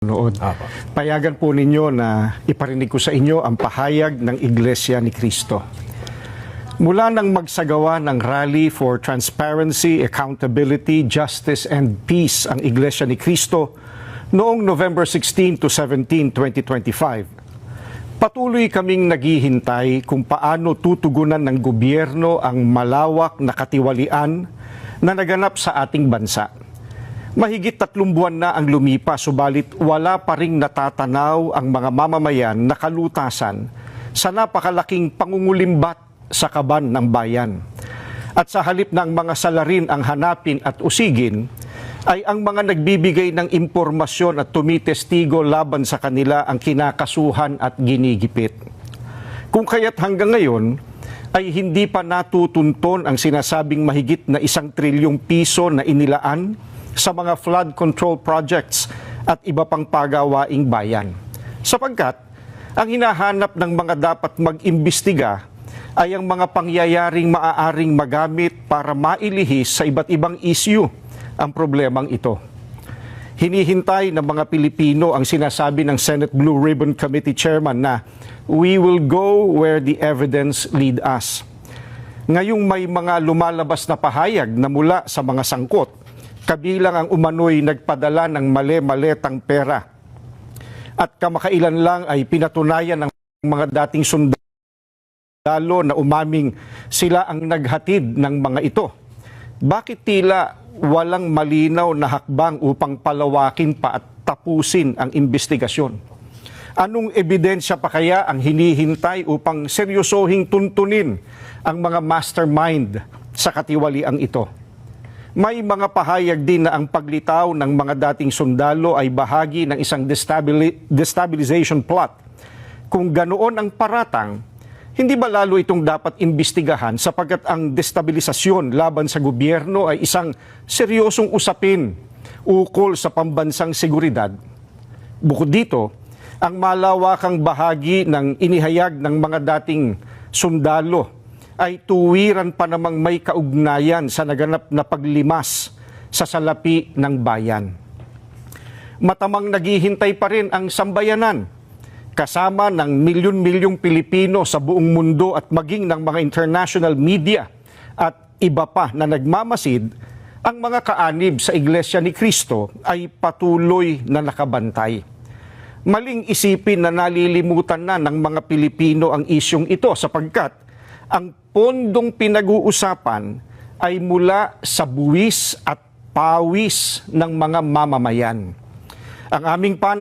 nood. Apo. Payagan po ninyo na iparinig ko sa inyo ang pahayag ng Iglesia ni Cristo. Mula nang magsagawa ng Rally for Transparency, Accountability, Justice and Peace ang Iglesia ni Cristo noong November 16 to 17, 2025, patuloy kaming naghihintay kung paano tutugunan ng gobyerno ang malawak na katiwalian na naganap sa ating bansa. Mahigit 3 buwan na ang lumipas, subalit wala pa ring natatanaw ang mga mamamayan na kalutasan sa napakalaking pangungulimbat sa kaban ng bayan. At sa halip ng mga salarin ang hanapin at usigin, ay ang mga nagbibigay ng impormasyon at tumitestigo laban sa kanila ang kinakasuhan at ginigipit. Kung kaya't hanggang ngayon, ay hindi pa natutunton ang sinasabing mahigit na 1 trilyong piso na inilaan sa mga flood control projects at iba pang pagawaing bayan. Sapagkat ang hinahanap ng mga dapat mag-imbestiga ay ang mga pangyayaring maaaring magamit para mailihis sa iba't ibang issue ang problemang ito. Hinihintay ng mga Pilipino ang sinasabi ng Senate Blue Ribbon Committee Chairman na we will go where the evidence lead us. Ngayong may mga lumalabas na pahayag na mula sa mga sangkot, kabilang ang umano'y nagpadala ng mali-maletang pera. At kamakailan lang ay pinatunayan ng mga dating sundalo na umaming sila ang naghatid ng mga ito. Bakit tila walang malinaw na hakbang upang palawakin pa at tapusin ang investigasyon? Anong ebidensya pa kaya ang hinihintay upang seryosohing tuntunin ang mga mastermind sa katiwaliang ito? May mga pahayag din na ang paglitaw ng mga dating sundalo ay bahagi ng isang destabilization plot. Kung ganoon ang paratang, hindi ba lalo itong dapat imbestigahan sapagkat ang destabilisasyon laban sa gobyerno ay isang seryosong usapin ukol sa pambansang seguridad? Bukod dito, ang malawakang bahagi ng inihayag ng mga dating sundalo ay tuwiran pa namang may kaugnayan sa naganap na paglimas sa salapi ng bayan. Matamang naghihintay pa rin ang sambayanan, kasama ng milyon-milyong Pilipino sa buong mundo at maging ng mga international media at iba pa na nagmamasid, ang mga kaanib sa Iglesia ni Cristo ay patuloy na nakabantay. Maling isipin na nalilimutan na ng mga Pilipino ang isyong ito sapagkat ang pondong pinag-uusapan ay mula sa buwis at pawis ng mga mamamayan. Ang aming